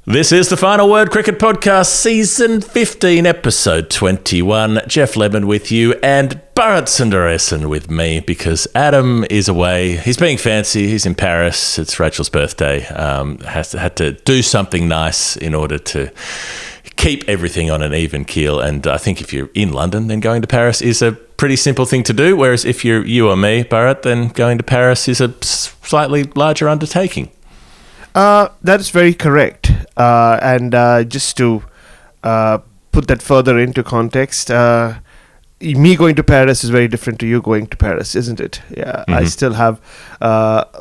This is the Final Word Cricket Podcast, Season 15, Episode 21. Jeff Lemon with you and Bharat Sundaresan with me because Adam is away. He's being fancy. He's in Paris. It's Rachel's birthday. Had to do something nice in order to keep everything on an even keel. And I think if you're in London, then going to Paris is a pretty simple thing to do. Whereas if you're you or me, Bharat, then going to Paris is a slightly larger undertaking. That is very correct. And just to put that further into context, me going to Paris is very different to you going to Paris, isn't it? Yeah, I still have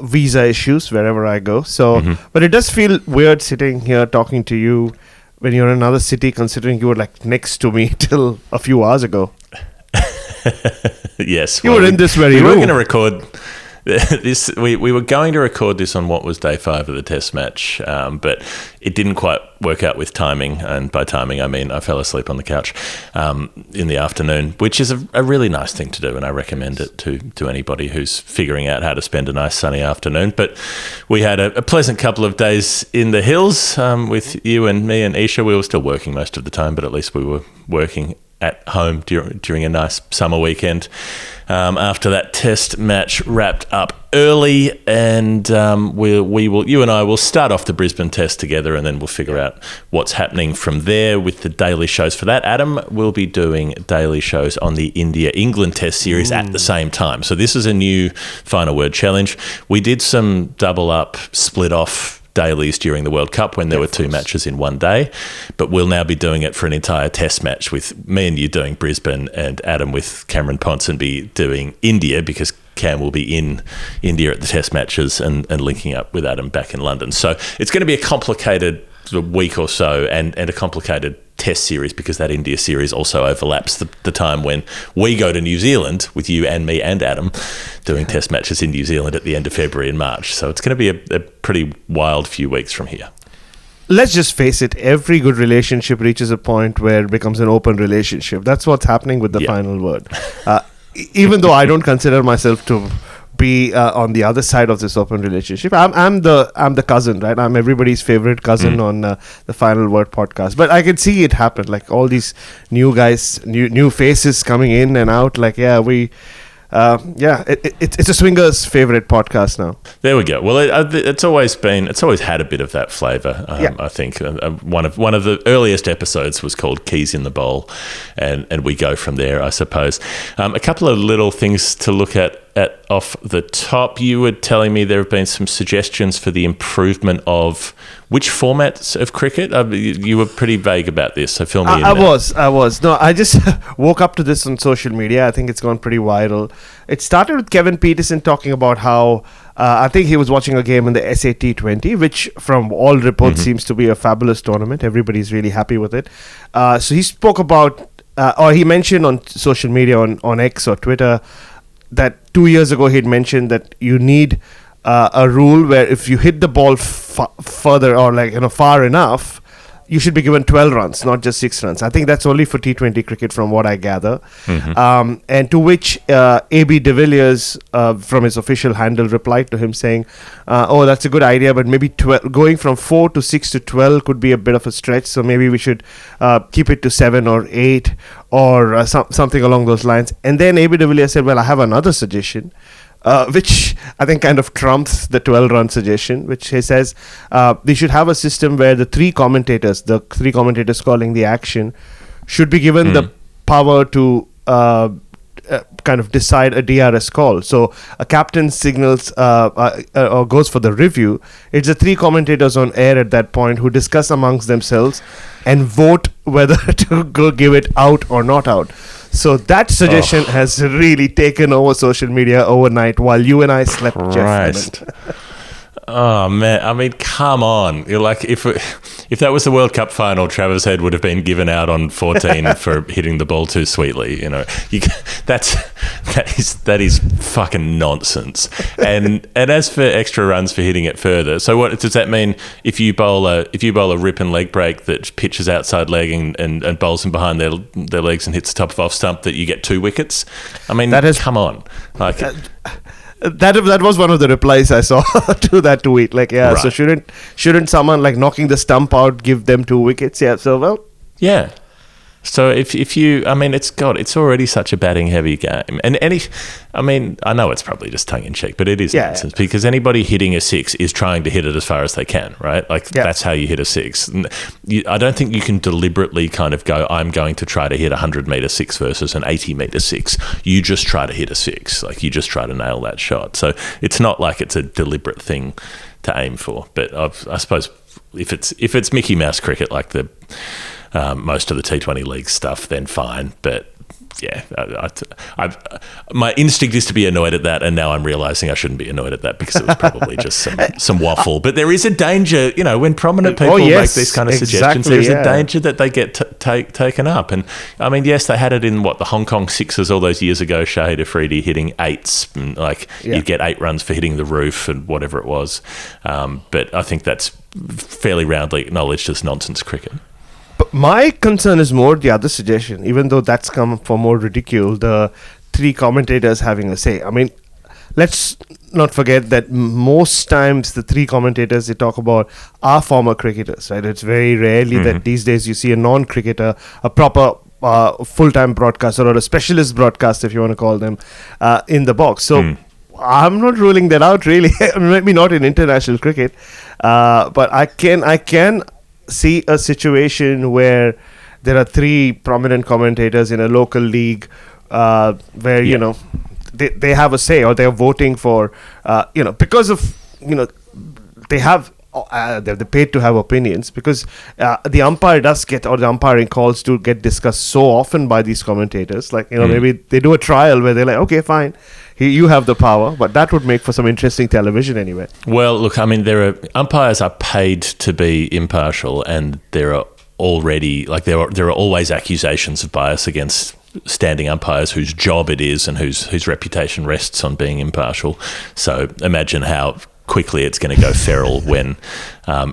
visa issues wherever I go. So, but it does feel weird sitting here talking to you when you're in another city, considering you were like next to me till a few hours ago. Yes, you were in this very room. We were going to record this. We were going to record this on what was day 5 of the Test match, but it didn't quite work out with timing. And by timing, I mean I fell asleep on the couch in the afternoon, which is a really nice thing to do, and I recommend it to anybody who's figuring out how to spend a nice sunny afternoon. But we had a pleasant couple of days in the hills with you and me and Isha. We were still working most of the time, but at least we were working at home during a nice summer weekend after that Test match wrapped up early, and you and I will start off the Brisbane Test together, and then we'll figure out what's happening from there with the daily shows. For that, Adam will be doing daily shows on the India-England Test series at the same time. So this is a new Final Word challenge. We did some double up, split off dailies during the World Cup when there were 2 matches in one day, but we'll now be doing it for an entire Test match, with me and you doing Brisbane and Adam with Cameron Ponsonby doing India, because Cam will be in India at the Test matches and linking up with Adam back in London. So it's going to be a complicated sort of week or so, and a complicated Test series, because that India series also overlaps the time when we go to New Zealand with you and me and Adam doing Test matches in New Zealand at the end of February and March. So it's going to be a pretty wild few weeks from here. Let's just face it, every good relationship reaches a point where it becomes an open relationship. That's what's happening with the Final Word. Even though I don't consider myself to be on the other side of this open relationship, I'm the cousin, right? I'm everybody's favorite cousin on the Final Word podcast. But I can see it happen, like all these new guys, new faces coming in and out. Like, it's a swinger's favorite podcast now. There we go. Well, it's always had a bit of that flavour. I think one of the earliest episodes was called Keys in the Bowl, and we go from there, I suppose. A couple of little things to look at off the top. You were telling me there have been some suggestions for the improvement of which formats of cricket. You were pretty vague about this, so fill me in. I was. No, I just woke up to this on social media. I think it's gone pretty viral. It started with Kevin Peterson talking about how I think he was watching a game in the SA T20, which from all reports seems to be a fabulous tournament. Everybody's really happy with it. So he spoke about, or he mentioned on social media, on X or Twitter, that 2 years ago he'd mentioned that you need a rule where if you hit the ball further or far enough, you should be given 12 runs, not just 6 runs. I think that's only for T20 cricket from what I gather. And to which AB de Villiers from his official handle replied to him saying, that's a good idea, but maybe going from 4 to 6 to 12 could be a bit of a stretch, so maybe we should keep it to 7 or 8 or something along those lines. And then AB de Villiers said, well, I have another suggestion, which I think kind of trumps the 12-run suggestion, which he says they should have a system where the three commentators calling the action, should be given the power to kind of decide a DRS call. So a captain signals or goes for the review. It's the 3 commentators on air at that point who discuss amongst themselves and vote whether to go give it out or not out. So that suggestion has really taken over social media overnight while you and I slept. Christ. Oh man, I mean, come on! You're like, if that was the World Cup final, Travis Head would have been given out on 14 for hitting the ball too sweetly. You know, that is fucking nonsense. And as for extra runs for hitting it further, so what does that mean? If you bowl a rip and leg break that pitches outside leg and bowls them behind their legs and hits the top of off stump, that you get 2 wickets? I mean, come on, like. That was one of the replies I saw to that tweet. Like, yeah, Right. so shouldn't someone like knocking the stump out give them 2 wickets? Yeah, so well, Yeah. So if you, I mean, it's already such a batting heavy game, and I know it's probably just tongue in cheek, but it is nonsense because anybody hitting a six is trying to hit it as far as they can, right? Like that's how you hit a six. And I don't think you can deliberately kind of go, I'm going to try to hit a 100-meter six versus an 80-meter six. You just try to hit a six, like you just try to nail that shot. So it's not like it's a deliberate thing to aim for. But I suppose if it's Mickey Mouse cricket like the most of the T20 league stuff, then fine. But yeah, my instinct is to be annoyed at that, and now I'm realising I shouldn't be annoyed at that because it was probably just some waffle. But there is a danger, when prominent people make these kind of suggestions, there's a danger that they get taken up. And I mean, yes, they had it in the Hong Kong Sixers all those years ago, Shahid Afridi hitting eights, and you'd get 8 runs for hitting the roof and whatever it was. But I think that's fairly roundly acknowledged as nonsense cricket. But my concern is more the other suggestion, even though that's come for more ridicule, the 3 commentators having a say. I mean, let's not forget that most times the 3 commentators they talk about are former cricketers, right? It's very rarely that these days you see a non-cricketer, a proper full-time broadcaster or a specialist broadcaster, if you want to call them, in the box. So I'm not ruling that out, really. Maybe not in international cricket, but I can see a situation where there are 3 prominent commentators in a local league where they have a say, or they're voting for because of they're paid to have opinions, because the umpire does get, or the umpiring calls do get discussed so often by these commentators. Like maybe they do a trial where they're like, okay, fine, you have the power, but that would make for some interesting television anyway. Well, look, I mean, umpires are paid to be impartial, and there are already there are always accusations of bias against standing umpires whose job it is and whose reputation rests on being impartial. So imagine how quickly it's going to go feral when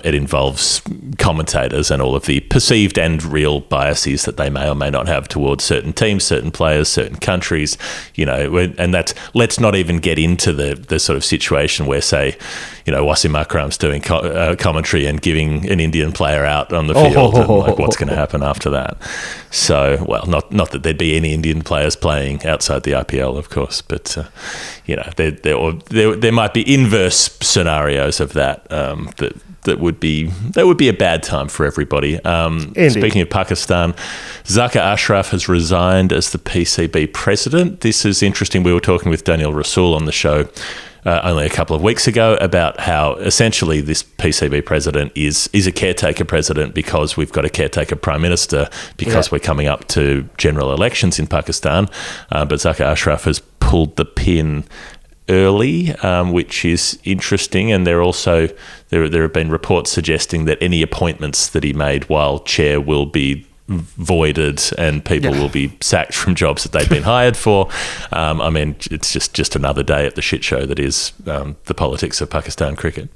it involves commentators and all of the perceived and real biases that they may or may not have towards certain teams, certain players, certain countries, and that's, let's not even get into the sort of situation where, say, Wasim Akram's doing commentary and giving an Indian player out on the field and what's going to happen after that. So, well, not that there'd be any Indian players playing outside the IPL, of course, but there might be inverse scenarios of that that would be a bad time for everybody. Speaking of Pakistan, Zaka Ashraf has resigned as the PCB president. This is interesting. We were talking with Daniel Rasool on the show only a couple of weeks ago about how essentially this PCB president is a caretaker president because we've got a caretaker prime minister because we're coming up to general elections in Pakistan. But Zaka Ashraf has pulled the pin early, which is interesting, and there have been reports suggesting that any appointments that he made while chair will be voided and people will be sacked from jobs that they've been hired for. I mean, it's just another day at the shit show that is the politics of Pakistan cricket.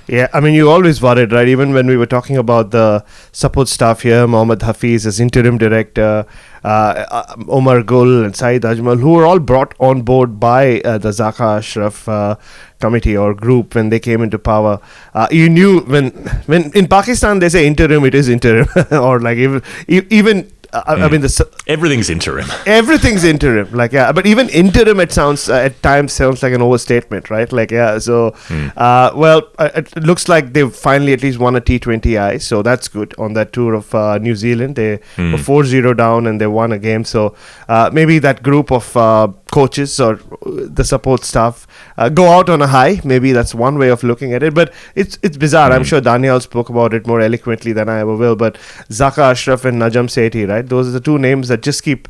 Yeah, I mean, you always worried, right? Even when we were talking about the support staff here, Mohammad Hafiz as interim director, Omar Gul and Saeed Ajmal, who were all brought on board by the Zaka Ashraf committee or group when they came into power. You knew when in Pakistan they say interim, it is interim, or like even. I mean, everything's interim. Everything's interim. But even interim, it sounds at times sounds like an overstatement, right? So, it looks like they've finally at least won a T20I, so that's good on that tour of New Zealand. They were 4-0 down and they won a game. So maybe that group of coaches or the support staff go out on a high. Maybe that's one way of looking at it. But it's bizarre. I'm sure Daniel spoke about it more eloquently than I ever will. But Zaka Ashraf and Najam Sethi, right? Those are the 2 names that just keep...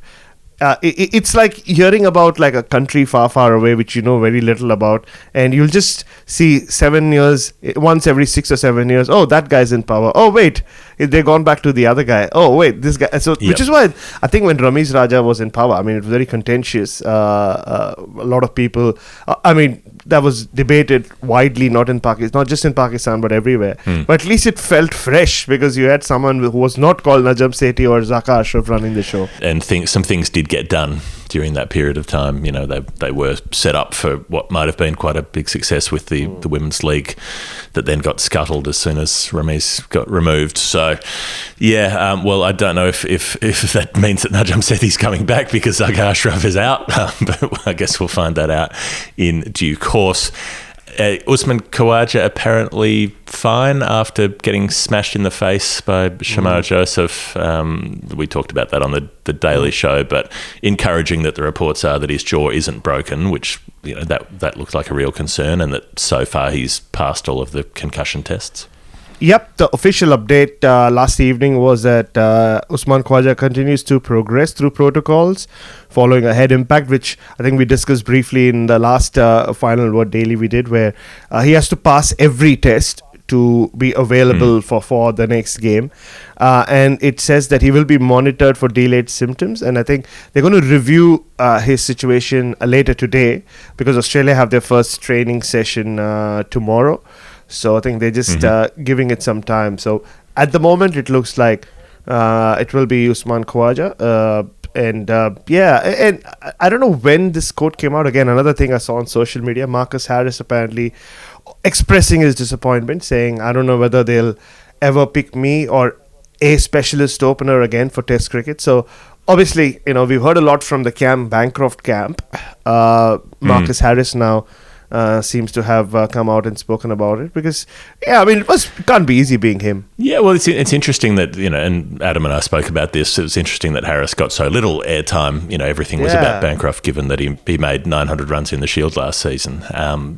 it's like hearing about like a country far, far away, which you know very little about, and you'll just see 7 years, once every 6 or 7 years, oh, that guy's in power. Oh, wait, they've gone back to the other guy. Oh, wait, this guy. So, which is why I think when Ramiz Raja was in power, I mean, it was very contentious. A lot of people, that was debated widely, not just in Pakistan, but everywhere. But at least it felt fresh because you had someone who was not called Najam Sethi or Zaka Ashraf running the show. And some things did get done during that period of time. They were set up for what might have been quite a big success with the Women's League that then got scuttled as soon as Ramiz got removed. So, well, I don't know if that means that Najam Sethi's coming back because Zaghar Ashraf is out, but I guess we'll find that out in due course. Usman Khawaja apparently fine after getting smashed in the face by Shamar Joseph. We talked about that on the Daily Show, but encouraging that the reports are that his jaw isn't broken, which that looks like a real concern, and that so far he's passed all of the concussion tests. Yep, the official update last evening was that Usman Khawaja continues to progress through protocols following a head impact, which I think we discussed briefly in the last Final Word Daily we did, where he has to pass every test to be available for the next game. And it says that he will be monitored for delayed symptoms. And I think they're going to review his situation later today because Australia have their first training session tomorrow. So I think they're just giving it some time. So at the moment, it looks like it will be Usman Khawaja. And I don't know when this quote came out. Again, another thing I saw on social media, Marcus Harris apparently expressing his disappointment, saying, I don't know whether they'll ever pick me or a specialist opener again for Test cricket. So obviously, we've heard a lot from the Bancroft camp. Marcus Harris now seems to have come out and spoken about it because, it can't be easy being him. Yeah, well, it's interesting that, and Adam and I spoke about this, it was interesting that Harris got so little airtime. Everything was about Bancroft, given that he made 900 runs in the Shield last season.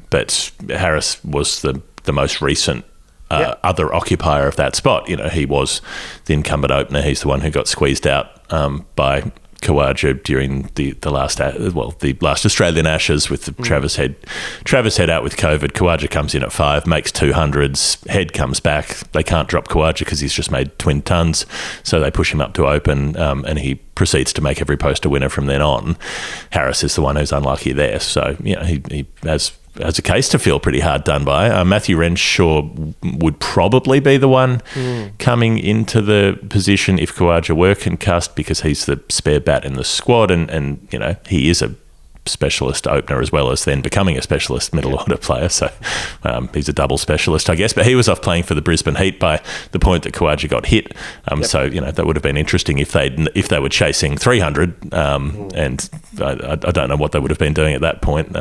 But Harris was the most recent other occupier of that spot. He was the incumbent opener. He's the one who got squeezed out by Khawaja during the last Australian Ashes with the Travis Head out with COVID. Khawaja comes in at 5, makes 200s. Head comes back. They can't drop Khawaja because he's just made twin tons, so they push him up to open, and he proceeds to make every poster winner from then on. Harris is the one who's unlucky there, so he has a case to feel pretty hard done by. Matthew Renshaw would probably be the one coming into the position if Khawaja were concussed, because he's the spare bat in the squad, and he is a specialist opener as well as then becoming a specialist middle order player. So he's a double specialist, I guess. But he was off playing for the Brisbane Heat by the point that Khawaja got hit. So that would have been interesting if they were chasing 300. And I don't know what they would have been doing at that point.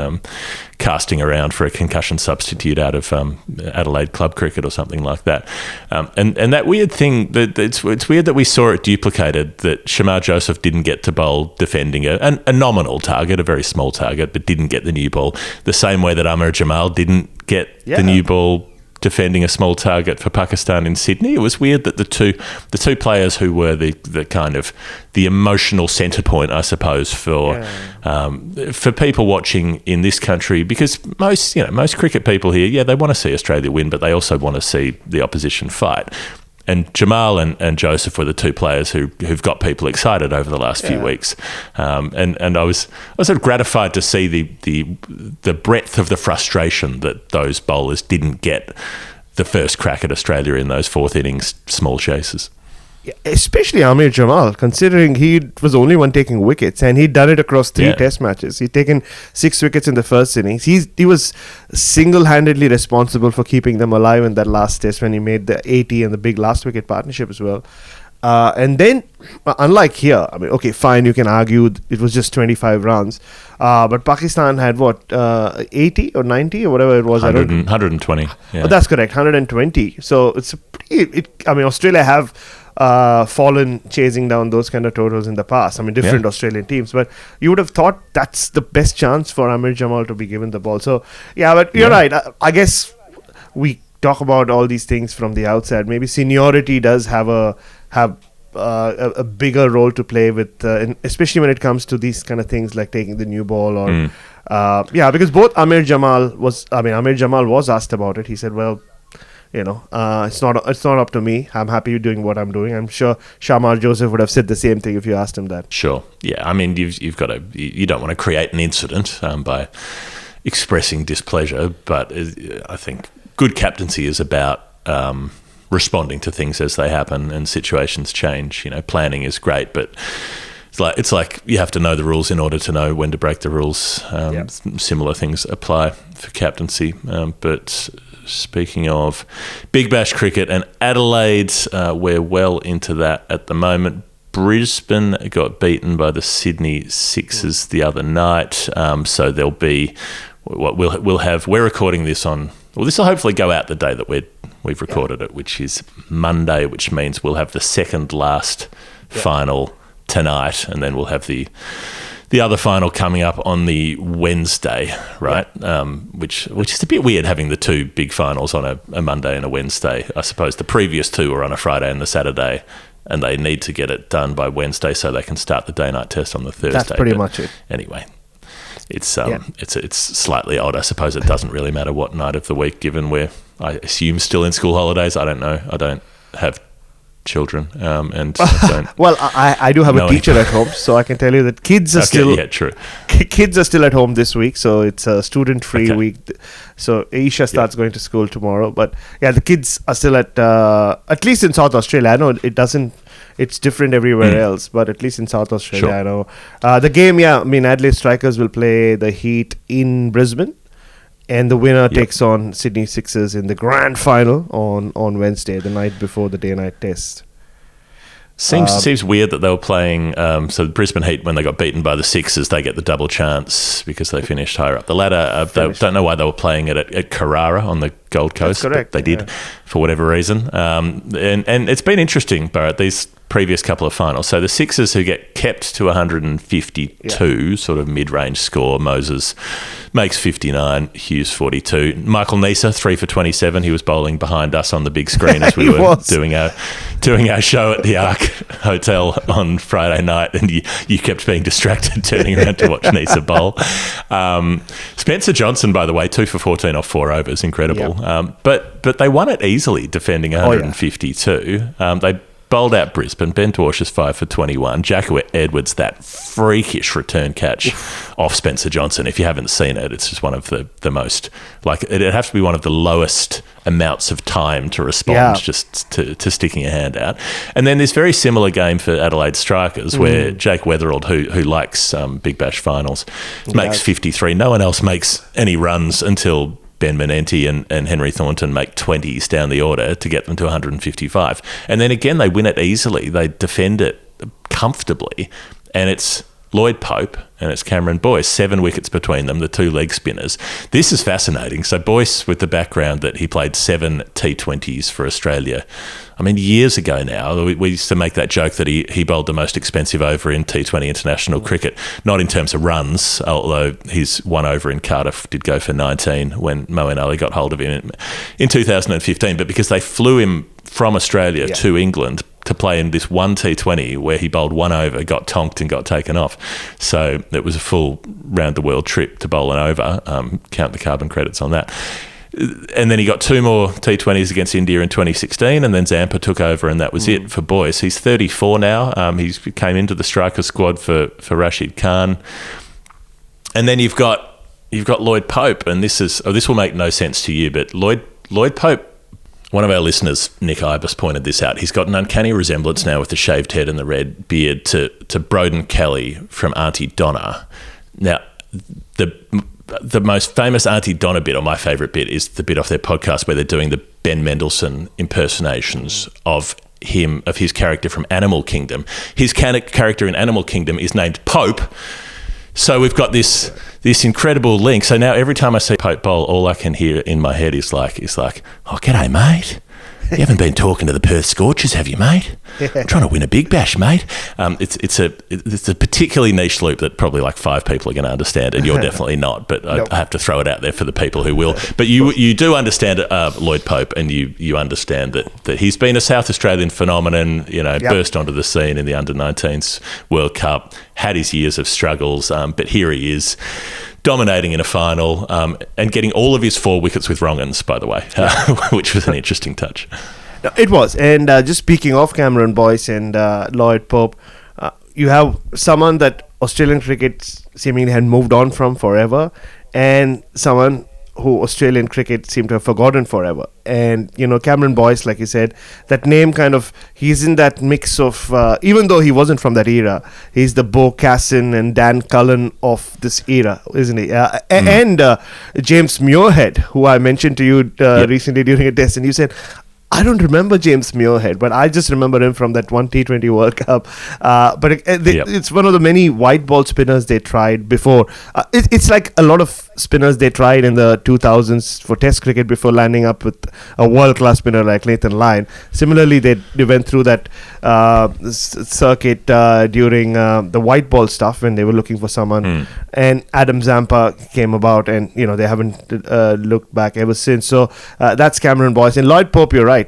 Casting around for a concussion substitute out of Adelaide club cricket or something like that. And that weird thing, that it's weird that we saw it duplicated, that Shamar Joseph didn't get to bowl defending a nominal target, a very small target, but didn't get the new ball, the same way that Amir Jamal didn't get the new ball defending a small target for Pakistan in Sydney. It was weird that the two players who were the kind of the emotional centre point, I suppose, for people watching in this country, because most cricket people here, they want to see Australia win, but they also want to see the opposition fight. And Jamal and Joseph were the two players who've got people excited over the last few weeks, and I was sort of gratified to see the breadth of the frustration that those bowlers didn't get the first crack at Australia in those fourth innings small chases. Yeah, especially Amir Jamal, considering he was the only one taking wickets, and he'd done it across 3 test matches. He'd taken 6 wickets in the first innings. He was single-handedly responsible for keeping them alive in that last test when he made the 80 and the big last wicket partnership as well. And then, unlike here, fine, you can argue it was just 25 runs, but Pakistan had 80 or 90 or whatever it was. 120. Yeah. Oh, that's correct, 120. So it's Australia have fallen chasing down those kind of totals in the past. Different Australian teams, but you would have thought that's the best chance for Amir Jamal to be given the ball. So but you're right. I guess we talk about all these things from the outside. Maybe seniority does have a bigger role to play with, especially when it comes to these kind of things like taking the new ball or because both Amir Jamal was asked about it. He said, well, it's not up to me. I'm happy doing what I'm doing. I'm sure Shamar Joseph would have said the same thing if you asked him that. Sure. Yeah. You've got to. You don't want to create an incident by expressing displeasure, but I think good captaincy is about responding to things as they happen, and situations change. Planning is great, but it's like you have to know the rules in order to know when to break the rules. Similar things apply for captaincy. But speaking of Big Bash cricket and Adelaide, we're well into that at the moment. Brisbane got beaten by the Sydney Sixers the other night. So there'll be what we'll have. We're recording this on. Well, this will hopefully go out the day that we've recorded it, which is Monday, which means we'll have the second last final tonight, and then we'll have the other final coming up on the Wednesday, right? Which is a bit weird having the two big finals on a Monday and a Wednesday. I suppose the previous two were on a Friday and the Saturday, and they need to get it done by Wednesday so they can start the day-night test on the Thursday. That's pretty much it. Anyway, it's slightly odd. I suppose it doesn't really matter what night of the week, given we're, I assume, still in school holidays. I don't know. I don't have children, and I don't. Well, I do have a teacher at home, so I can tell you that kids are still. Yeah, true. Kids are still at home this week, so it's a student-free week. So Isha starts going to school tomorrow, but the kids are still at least in South Australia. I know it doesn't. It's different everywhere else, but at least in South Australia, I know the game. Adelaide Strikers will play the Heat in Brisbane. And the winner takes on Sydney Sixers in the grand final on Wednesday, the night before the day-night test. Seems weird that they were playing. So the Brisbane Heat, when they got beaten by the Sixers, they get the double chance because they finished higher up the ladder. They don't know why they were playing it at Carrara on the Gold Coast. That's correct. But they did for whatever reason. And it's been interesting, Barrett, these previous couple of finals. So the Sixers, who get kept to 152, sort of mid-range score. Moses makes 59, Hughes 42. Michael Neser, 3 for 27. He was bowling behind us on the big screen as we were doing our show at the Arc Hotel on Friday night, and you kept being distracted turning around to watch Neser bowl. Spencer Johnson, by the way, 2 for 14 off 4 overs. Incredible. But they won it easily, defending 152. They bowled out Brisbane. Ben Dwarshuis 5 for 21. Jack Edwards, that freakish return catch off Spencer Johnson. If you haven't seen it, it's just one of the most, like, it'd have to be one of the lowest amounts of time to respond just to sticking a hand out. And then this very similar game for Adelaide Strikers where Jake Weatherald, who likes Big Bash finals, makes 53. No one else makes any runs until Ben Menenti and Henry Thornton make 20s down the order to get them to 155. And then again, they win it easily. They defend it comfortably. And it's Lloyd Pope and it's Cameron Boyce, 7 wickets between them, the two leg spinners. This is fascinating. So Boyce, with the background that he played 7 T20s for Australia, I mean, years ago now, we used to make that joke that he bowled the most expensive over in T20 international cricket, not in terms of runs, although his one over in Cardiff did go for 19 when Moeen Ali got hold of him in 2015, but because they flew him from Australia to England to play in this one T20 where he bowled 1 over, got tonked and got taken off. So it was a full round-the-world trip to bowl an over, count the carbon credits on that. And then he got 2 more T20s against India in 2016, and then Zampa took over, and that was it for Boyce. He's 34 now. He came into the striker squad for Rashid Khan. And then you've got Lloyd Pope, and this will make no sense to you, but Lloyd Pope, one of our listeners, Nick Ibis, pointed this out. He's got an uncanny resemblance now with the shaved head and the red beard to Broden Kelly from Auntie Donna. Now, the most famous Auntie Donna bit, or my favourite bit, is the bit off their podcast where they're doing the Ben Mendelsohn impersonations of his character from Animal Kingdom. His character in Animal Kingdom is named Pope. So we've got this incredible link. So now every time I see Pope bowl, all I can hear in my head is like, oh, g'day, mate. You haven't been talking to the Perth Scorchers, have you, mate? I'm trying to win a Big Bash, mate. It's a particularly niche loop that probably like 5 people are going to understand, and you're definitely not. But I have to throw it out there for the people who will. But you do understand Lloyd Pope, and you understand that he's been a South Australian phenomenon. Burst onto the scene in the Under-19s World Cup, had his years of struggles, but here he is, dominating in a final, and getting all of his 4 wickets with wrong-uns, by the way, which was an interesting touch. It was. And just speaking of Cameron Boyce and Lloyd Pope, you have someone that Australian cricket seemingly had moved on from forever, and someone who Australian cricket seem to have forgotten forever. And, Cameron Boyce, like you said, that name he's in that mix of, even though he wasn't from that era, he's the Bo Casson and Dan Cullen of this era, isn't he? And James Muirhead, who I mentioned to you recently during a test, and you said, I don't remember James Muirhead, but I just remember him from that one T20 World Cup. It's one of the many white ball spinners they tried before. It's like a lot of spinners they tried in the 2000s for Test cricket before landing up with a world-class spinner like Nathan Lyon. Similarly, they went through that circuit during the white ball stuff when they were looking for someone. And Adam Zampa came about, and they haven't looked back ever since. So that's Cameron Boyce. And Lloyd Pope, you're right.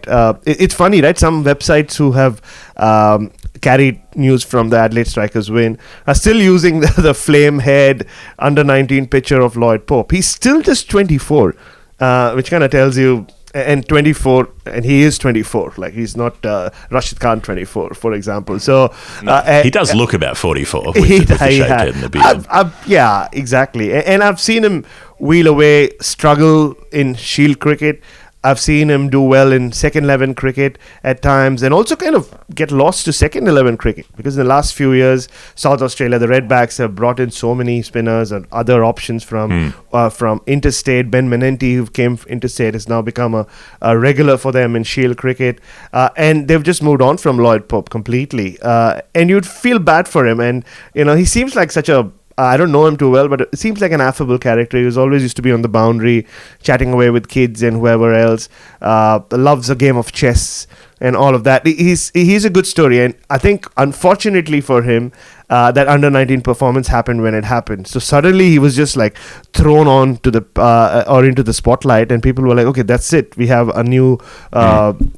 It's funny, right? Some websites who have carried news from the Adelaide Strikers win are still using the flame head under-19 pitcher of Lloyd Pope. He's still just 24, which kind of tells you, and 24, and he is 24. Like, he's not Rashid Khan 24, for example. So he does look about 44 with the shaved head and the beard. Yeah, exactly. And I've seen him wheel away, struggle in Shield cricket. I've seen him do well in second 11 cricket at times, and also kind of get lost to second 11 cricket, because in the last few years, South Australia, the Redbacks have brought in so many spinners and other options from interstate. Ben Menenti, who came interstate, has now become a regular for them in Shield cricket, and they've just moved on from Lloyd Pope completely. And you'd feel bad for him, and he seems like such a I don't know him too well, but it seems like an affable character. He was always used to be on the boundary, chatting away with kids and whoever else. Loves a game of chess and all of that. He's a good story, and I think, unfortunately for him, that under-19 performance happened when it happened. So suddenly he was just like thrown on to the or into the spotlight, and people were like, okay, that's it. We have a new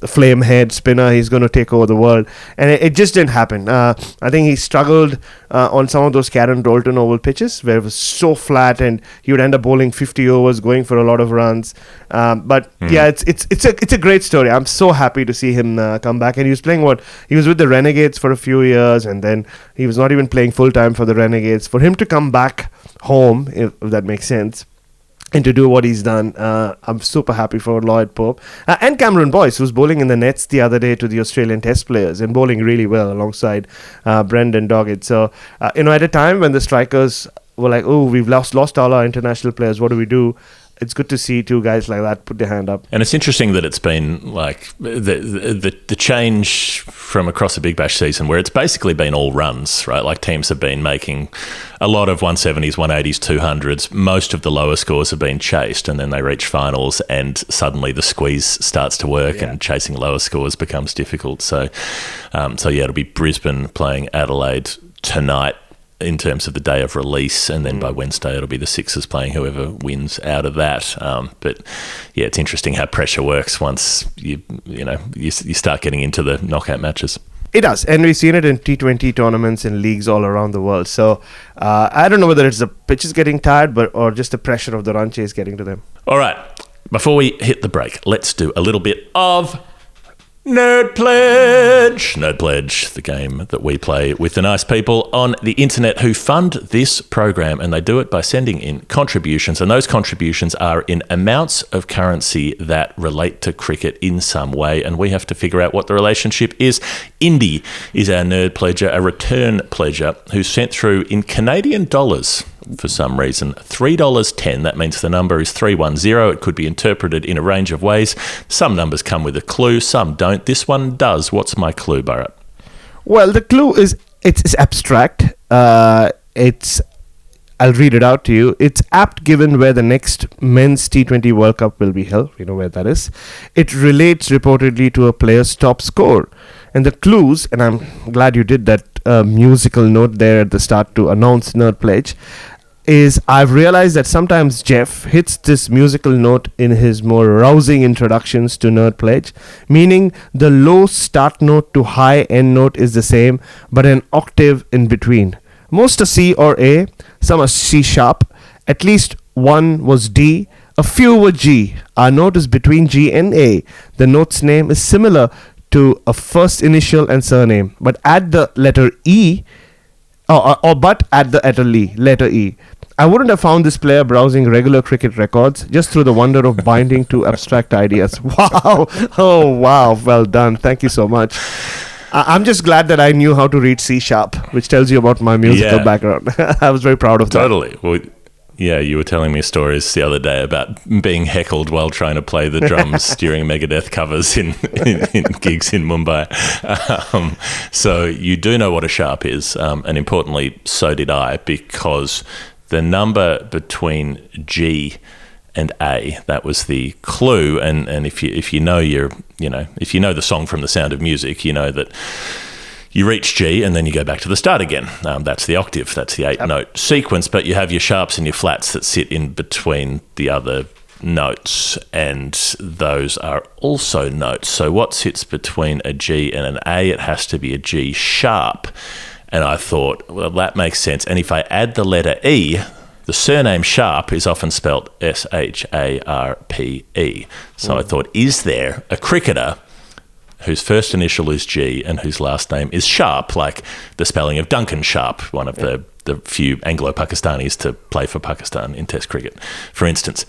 flame head spinner. He's going to take over the world. And it just didn't happen. I think he struggled on some of those Karen Rolton oval pitches where it was so flat, and he would end up bowling 50 overs, going for a lot of runs. But yeah, it's a great story. I'm so happy to see him come back. And he was playing he was with the Renegades for a few years, and then he was not even playing full time for the Renegades. For him to come back home, if that makes sense, and to do what he's done, I'm super happy for Lloyd Pope. And Cameron Boyce, who's bowling in the nets the other day to the Australian Test players and bowling really well alongside Brendan Doggett. So, at a time when the Strikers were like, oh, we've lost all our international players, what do we do? It's good to see two guys like that put their hand up. And it's interesting that it's been like the change from across a Big Bash season where it's basically been all runs, right? Like, teams have been making a lot of 170s, 180s, 200s. Most of the lower scores have been chased, and then they reach finals and suddenly the squeeze starts to work and chasing lower scores becomes difficult. So it'll be Brisbane playing Adelaide tonight in terms of the day of release, and then by Wednesday it'll be the Sixers playing whoever wins out of that. But yeah, it's interesting how pressure works once you start getting into the knockout matches. It does, and we've seen it in T20 tournaments and leagues all around the world. So I don't know whether it's the pitches getting tired, or just the pressure of the run chase getting to them. All right, before we hit the break, let's do a little bit of Nerd Pledge. Nerd Pledge, the game that we play with the nice people on the internet who fund this program, and they do it by sending in contributions, and those contributions are in amounts of currency that relate to cricket in some way, and we have to figure out what the relationship is. Indi is our Nerd Pledger, a return pledger, who sent through in Canadian dollars, for some reason, $3.10. That means the number is 310. It could be interpreted in a range of ways. Some numbers come with a clue, some don't. This one does. What's my clue, Bharat? Well, the clue is it's abstract. I'll read it out to you. It's apt given where the next men's T20 World Cup will be held. You know where that is. It relates reportedly to a player's top score. And the clues, and I'm glad you did that musical note there at the start to announce Nerd Pledge, is I've realized that sometimes Jeff hits this musical note in his more rousing introductions to Nerd Pledge, meaning the low start note to high end note is the same, but an octave in between. Most are C or A, some are C sharp, at least one was D, a few were G. Our note is between G and A. The note's name is similar to a first initial and surname, but add the letter E But at the letter E. I wouldn't have found this player browsing regular cricket records just through the wonder of binding to abstract ideas. Wow. Oh, wow. Well done. Thank you so much. I'm just glad that I knew how to read C#, which tells you about my musical background. I was very proud of that. Totally. Well, yeah, you were telling me stories the other day about being heckled while trying to play the drums during Megadeth covers in gigs in Mumbai. So you do know what a sharp is, and importantly, so did I, because the number between G and A, that was the clue. And if you know if you know the song from The Sound of Music, you know that you reach G and then you go back to the start again. That's the octave. That's the 8-note sequence. But you have your sharps and your flats that sit in between the other notes, and those are also notes. So what sits between a G and an A? It has to be a G sharp. And I thought, well, that makes sense. And if I add the letter E, the surname Sharp is often spelt Sharpe. So I thought, is there a cricketer whose first initial is G and whose last name is Sharp, like the spelling of Duncan Sharp, one of the few Anglo-Pakistanis to play for Pakistan in Test cricket, for instance.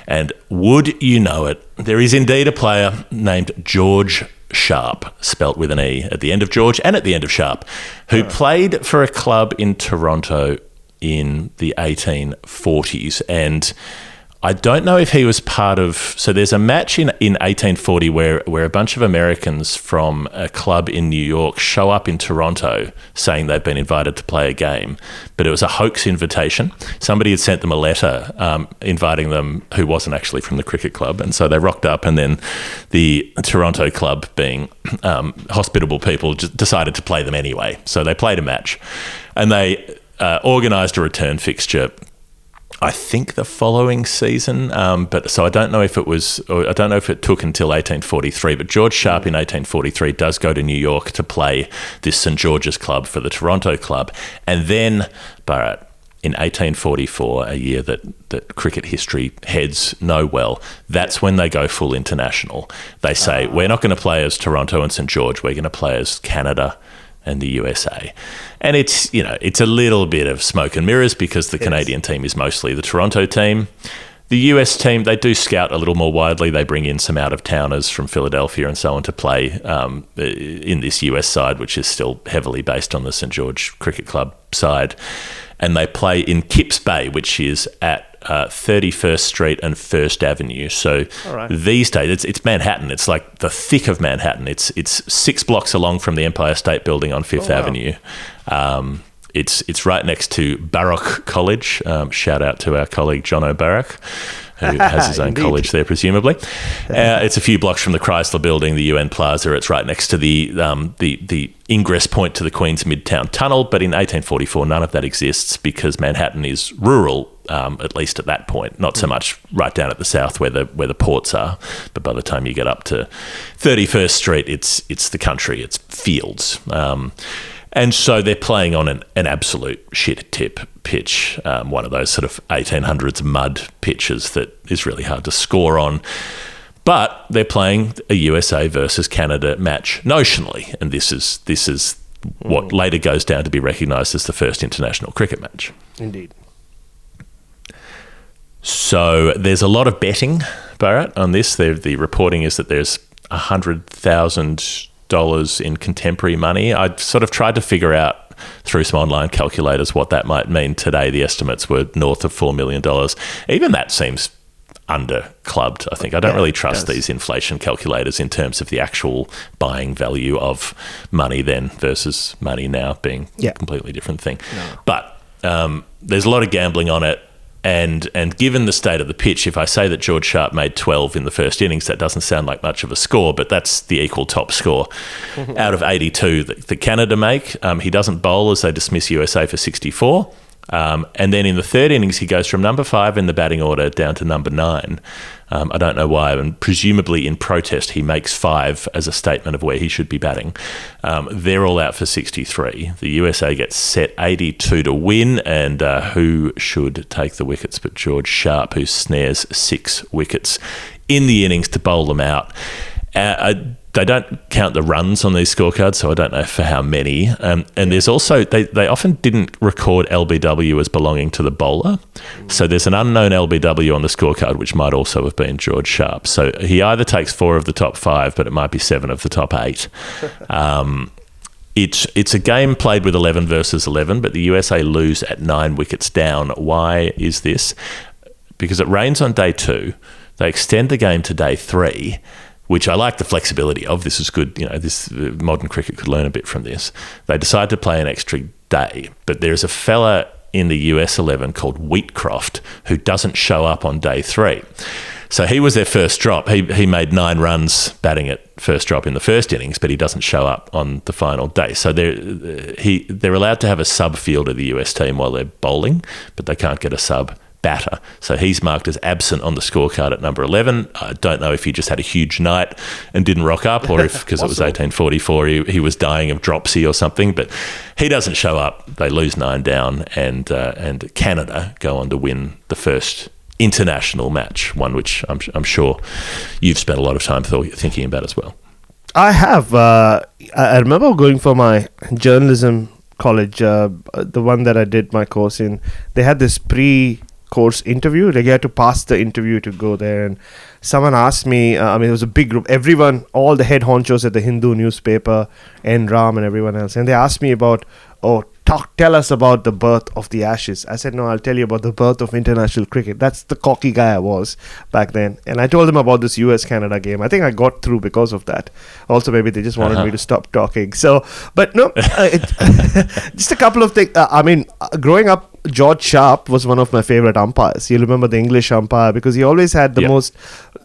And would you know it, there is indeed a player named George Sharp, spelt with an E at the end of George and at the end of Sharp, who played for a club in Toronto in the 1840s. And I don't know if he was part of... So there's a match in 1840 where a bunch of Americans from a club in New York show up in Toronto saying they've been invited to play a game, but it was a hoax invitation. Somebody had sent them a letter inviting them who wasn't actually from the cricket club, and so they rocked up, and then the Toronto club, being hospitable people, just decided to play them anyway. So they played a match, and they organised a return fixture, I think the following season, but so I don't know if it took until 1843. But George Sharp in 1843 does go to New York to play this St George's Club for the Toronto club, and then Bharat, in 1844, a year that cricket history heads know well, that's when they go full international. They say, we're not going to play as Toronto and St George, we're going to play as Canada and the USA. And it's a little bit of smoke and mirrors, because the Canadian team is mostly the Toronto team. The US team, they do scout a little more widely. They bring in some out-of-towners from Philadelphia and so on to play in this US side, which is still heavily based on the St George Cricket Club side. And they play in Kips Bay, which is at 31st Street and 1st Avenue. So these days, it's Manhattan. It's like the thick of Manhattan. It's 6 blocks along from the Empire State Building on 5th Avenue. It's right next to Baruch College. Shout out to our colleague John O'Barrock, who has his own college there, presumably. It's a few blocks from the Chrysler Building, the UN Plaza. It's right next to the ingress point to the Queens Midtown Tunnel. But in 1844, none of that exists, because Manhattan is rural, at least at that point. Not so much right down at the south where the ports are, but by the time you get up to 31st Street, it's the country, it's fields. And so they're playing on an absolute shit tip pitch, one of those sort of 1800s mud pitches that is really hard to score on. But they're playing a USA versus Canada match notionally, and this is what later goes down to be recognised as the first international cricket match. Indeed. So there's a lot of betting, Bharat, on this. The reporting is that there's $100,000 in contemporary money. I sort of tried to figure out through some online calculators what that might mean today. The estimates were north of $4 million. Even that seems under-clubbed, I think. I don't really trust these inflation calculators in terms of the actual buying value of money then versus money now, being a completely different thing. No. But there's a lot of gambling on it. And given the state of the pitch, if I say that George Sharp made 12 in the first innings, that doesn't sound like much of a score, but that's the equal top score out of 82 that Canada make. He doesn't bowl as they dismiss USA for 64. And then in the third innings, he goes from number 5 in the batting order down to number 9. I don't know why, and presumably in protest, he makes 5 as a statement of where he should be batting. They're all out for 63. The USA gets set 82 to win, and who should take the wickets but George Sharp, who snares 6 wickets in the innings to bowl them out. The They don't count the runs on these scorecards, so I don't know for how many. And there's also, they often didn't record LBW as belonging to the bowler. So there's an unknown LBW on the scorecard, which might also have been George Sharp. So he either takes 4 of the top 5, but it might be 7 of the top 8. It's a game played with 11 versus 11, but the USA lose at 9 wickets down. Why is this? Because it rains on day 2. They extend the game to day 3, which I like the flexibility of. This is good. This modern cricket could learn a bit from this. They decide to play an extra day, but there's a fella in the US 11 called Wheatcroft who doesn't show up on day 3. So he was their first drop. He made 9 runs batting at first drop in the first innings, but he doesn't show up on the final day. So they're allowed to have a sub fielder, the US team, while they're bowling, but they can't get a sub batter. So he's marked as absent on the scorecard at number 11. I don't know if he just had a huge night and didn't rock up, or if, because it was 1844, he was dying of dropsy or something, but he doesn't show up. They lose 9 down, and Canada go on to win the first international match, one which I'm sure you've spent a lot of time thinking about as well. I have. I remember going for my journalism college, the one that I did my course in. They had this pre-course interview. Like, you had to pass the interview to go there, and someone asked me, it was a big group, everyone, all the head honchos at the Hindu newspaper, N. Ram and everyone else, and they asked me about, tell us about the birth of the Ashes. I said, no, I'll tell you about the birth of international cricket. That's the cocky guy I was back then. And I told them about this US-Canada game. I think I got through because of that. Also, maybe they just wanted me to stop talking. So, but no, just a couple of things. Growing up, George Sharp was one of my favorite umpires. You'll remember the English umpire because he always had the most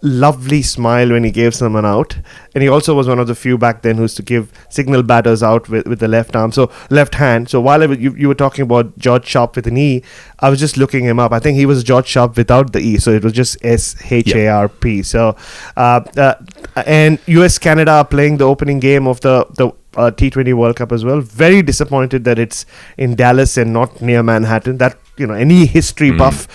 lovely smile when he gave someone out. And he also was one of the few back then who used to give signal batters out with the left arm, so left hand. So while you were talking about George Sharp with an E, I was just looking him up. I think he was George Sharp without the E, so it was just SHARP. So and US Canada are playing the opening game of the T20 World Cup as well. Very disappointed that it's in Dallas and not near Manhattan. That, any history buff,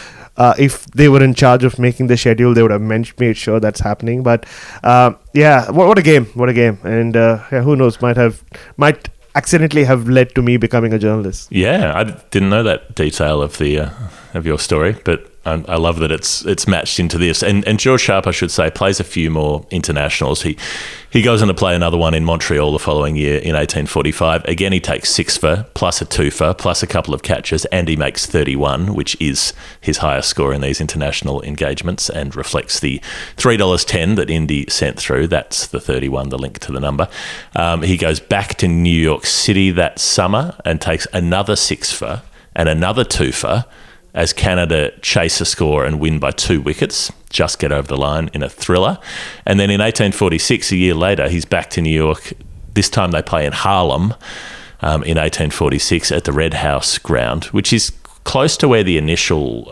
if they were in charge of making the schedule, they would have made sure that's happening. But what a game! And who knows? Might accidentally have led to me becoming a journalist. Yeah, I didn't know that detail of your story, but I love that it's matched into this. And George Sharp, I should say, plays a few more internationals. He goes on to play another one in Montreal the following year in 1845. Again, he takes 6 for, plus a 2 for, plus a couple of catches, and he makes 31, which is his highest score in these international engagements and reflects the $3.10 that Indi sent through. That's the 31, the link to the number. He goes back to New York City that summer and takes another 6 for and another 2 for, as Canada chase a score and win by 2 wickets, just get over the line in a thriller. And then in 1846, a year later, he's back to New York. This time they play in Harlem in 1846 at the Red House ground, which is close to where the initial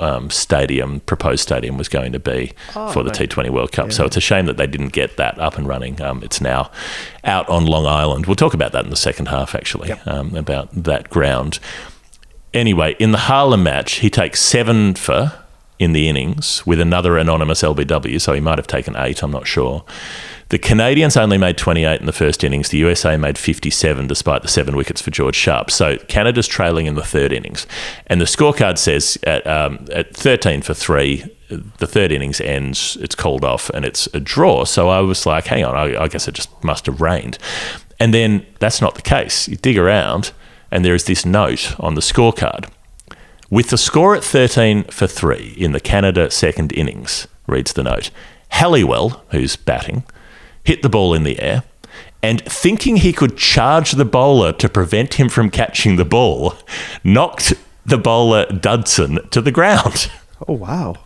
proposed stadium was going to be for the T20 World Cup. Yeah. So it's a shame that they didn't get that up and running. It's now out on Long Island. We'll talk about that in the second half, actually, about that ground. Anyway, in the Harlem match, he takes 7 for in the innings with another anonymous LBW, so he might have taken 8, I'm not sure. The Canadians only made 28 in the first innings. The USA made 57 despite the 7 wickets for George Sharp. So Canada's trailing in the third innings. And the scorecard says at 13 for 3, the third innings ends, it's called off, and it's a draw. So I was like, hang on, I guess it just must have rained. And then that's not the case. You dig around, and there is this note on the scorecard. With the score at 13 for 3 in the Canada second innings, reads the note, Halliwell, who's batting, hit the ball in the air, and thinking he could charge the bowler to prevent him from catching the ball, knocked the bowler Dudson to the ground. Oh, wow.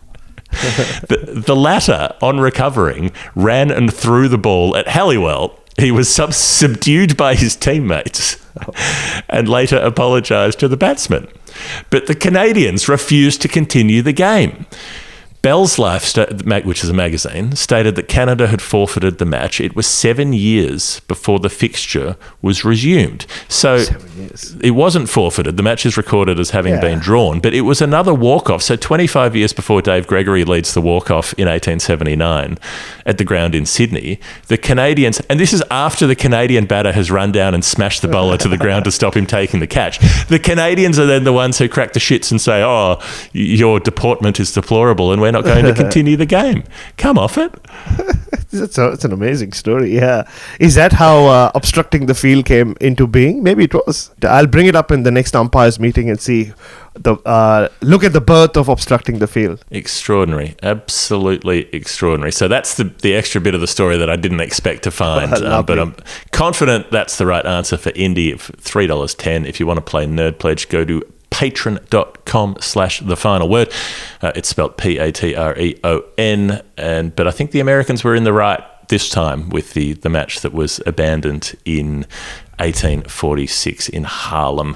The latter, on recovering, ran and threw the ball at Halliwell. He was subdued by his teammates and later apologised to the batsman. But the Canadians refused to continue the game. Bell's Life, which is a magazine, stated that Canada had forfeited the match. It was 7 years before the fixture was resumed. So 7 years. It wasn't forfeited. The match is recorded as having been drawn, but it was another walk-off. So 25 years before Dave Gregory leads the walk-off in 1879 at the ground in Sydney, the Canadians, and this is after the Canadian batter has run down and smashed the bowler to the ground to stop him taking the catch. The Canadians are then the ones who crack the shits and say, oh, your deportment is deplorable and we're not going to continue the game. Come off it. It's an amazing story, yeah. Is that how obstructing the field came into being? Maybe it was. I'll bring it up in the next umpires meeting and see look at the birth of obstructing the field. Extraordinary. Absolutely extraordinary. So that's the extra bit of the story that I didn't expect to find. But I'm confident that's the right answer for Indi. $3.10. If you want to play Nerd Pledge, go to patreon.com/thefinalword. It's spelled Patreon. But I think the Americans were in the right this time with the match that was abandoned in 1846 in Harlem.